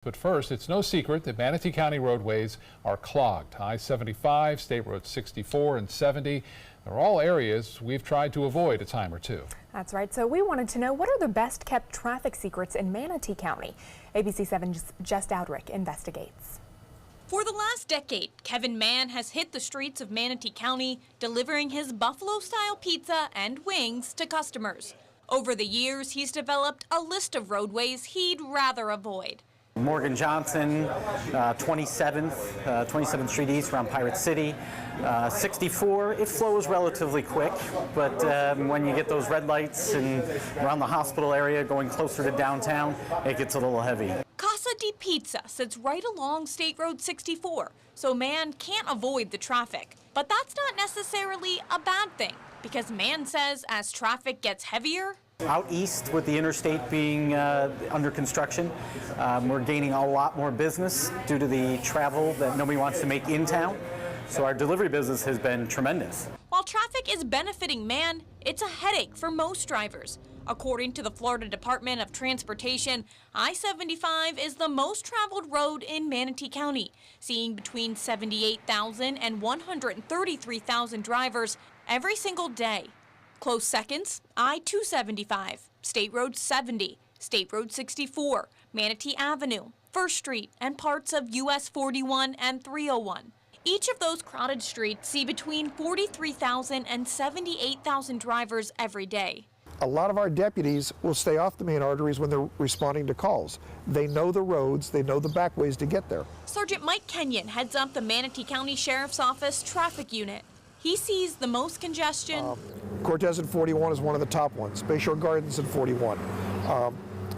But first, it's no secret that Manatee County roadways are clogged. I-75, State Road 64 and 70, they're all areas we've tried to avoid a time or two. That's right. So we wanted to know, what are the best kept traffic secrets in Manatee County? ABC 7's Jess Dowdrick investigates. For the last decade, Kevin Mann has hit the streets of Manatee County, delivering his buffalo-style pizza and wings to customers. Over the years, he's developed a list of roadways he'd rather avoid. Morgan Johnson, 27th Street East around Pirate City. 64, it flows relatively quick, but when you get those red lights and around the hospital area going closer to downtown, it gets a little heavy. Casa di Pizza sits right along State Road 64, so Mann can't avoid the traffic. But that's not necessarily a bad thing, because Mann says as traffic gets heavier, out east, with the interstate being under construction, we're gaining a lot more business due to the travel that nobody wants to make in town. So our delivery business has been tremendous. While traffic is benefiting Mann, it's a headache for most drivers. According to the Florida Department of Transportation, I-75 is the most traveled road in Manatee County, seeing between 78,000 and 133,000 drivers every single day. Close seconds, I-275, State Road 70, State Road 64, Manatee Avenue, 1st Street, and parts of US 41 and 301. Each of those crowded streets see between 43,000 and 78,000 drivers every day. A lot of our deputies will stay off the main arteries when they're responding to calls. They know the roads, they know the back ways to get there. Sergeant Mike Kenyon heads up the Manatee County Sheriff's Office traffic unit. He sees the most congestion. Cortez and 41 is one of the top ones. Bayshore Gardens and 41.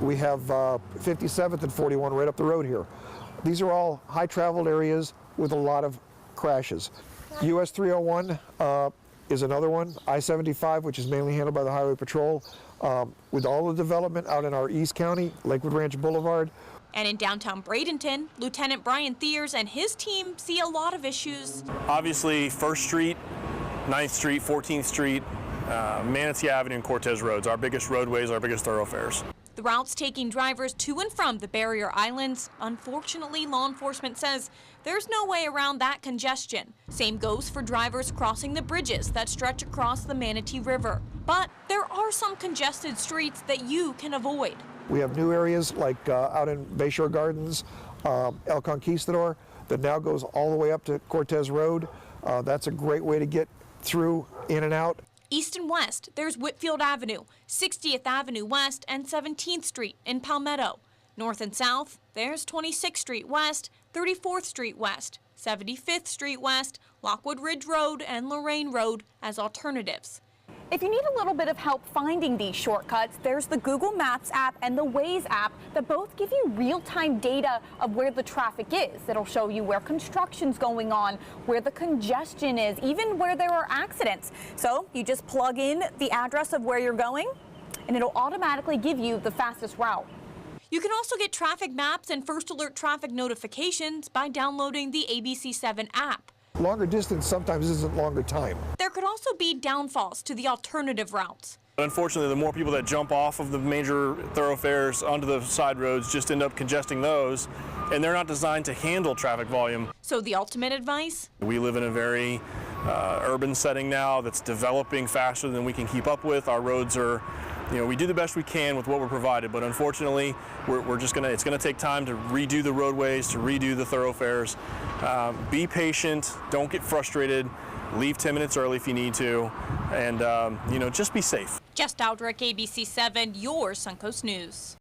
We have 57th and 41 right up the road here. These are all high traveled areas with a lot of crashes. US 301 is another one. I-75, which is mainly handled by the Highway Patrol. With all the development out in our East County, Lakewood Ranch Boulevard. And in downtown Bradenton, Lieutenant Brian Thiers and his team see a lot of issues. Obviously, 1st Street, 9th Street, 14th Street, Manatee Avenue and Cortez Roads, our biggest roadways, our biggest thoroughfares. The routes taking drivers to and from the barrier islands. Unfortunately, law enforcement says there's no way around that congestion. Same goes for drivers crossing the bridges that stretch across the Manatee River. But there are some congested streets that you can avoid. We have new areas like out in Bayshore Gardens, El Conquistador, that now goes all the way up to Cortez Road. That's a great way to get through, in and out. East and west, there's Whitfield Avenue, 60th Avenue West, and 17th Street in Palmetto. North and south, there's 26th Street West, 34th Street West, 75th Street West, Lockwood Ridge Road, and Lorraine Road as alternatives. If you need a little bit of help finding these shortcuts, there's the Google Maps app and the Waze app that both give you real-time data of where the traffic is. It'll show you where construction's going on, where the congestion is, even where there are accidents. So you just plug in the address of where you're going, and it'll automatically give you the fastest route. You can also get traffic maps and first alert traffic notifications by downloading the ABC 7 app. Longer distance sometimes isn't longer time. There could also be downfalls to the alternative routes. Unfortunately, the more people that jump off of the major thoroughfares onto the side roads just end up congesting those, and they're not designed to handle traffic volume. So the ultimate advice? We live in a very urban setting now that's developing faster than we can keep up with. Our roads are, we do the best we can with what we're provided, but unfortunately, it's gonna take time to redo the roadways, to redo the thoroughfares. Be patient, don't get frustrated, leave 10 minutes early if you need to, and just be safe. Jess Dowdrick, ABC 7, your Suncoast News.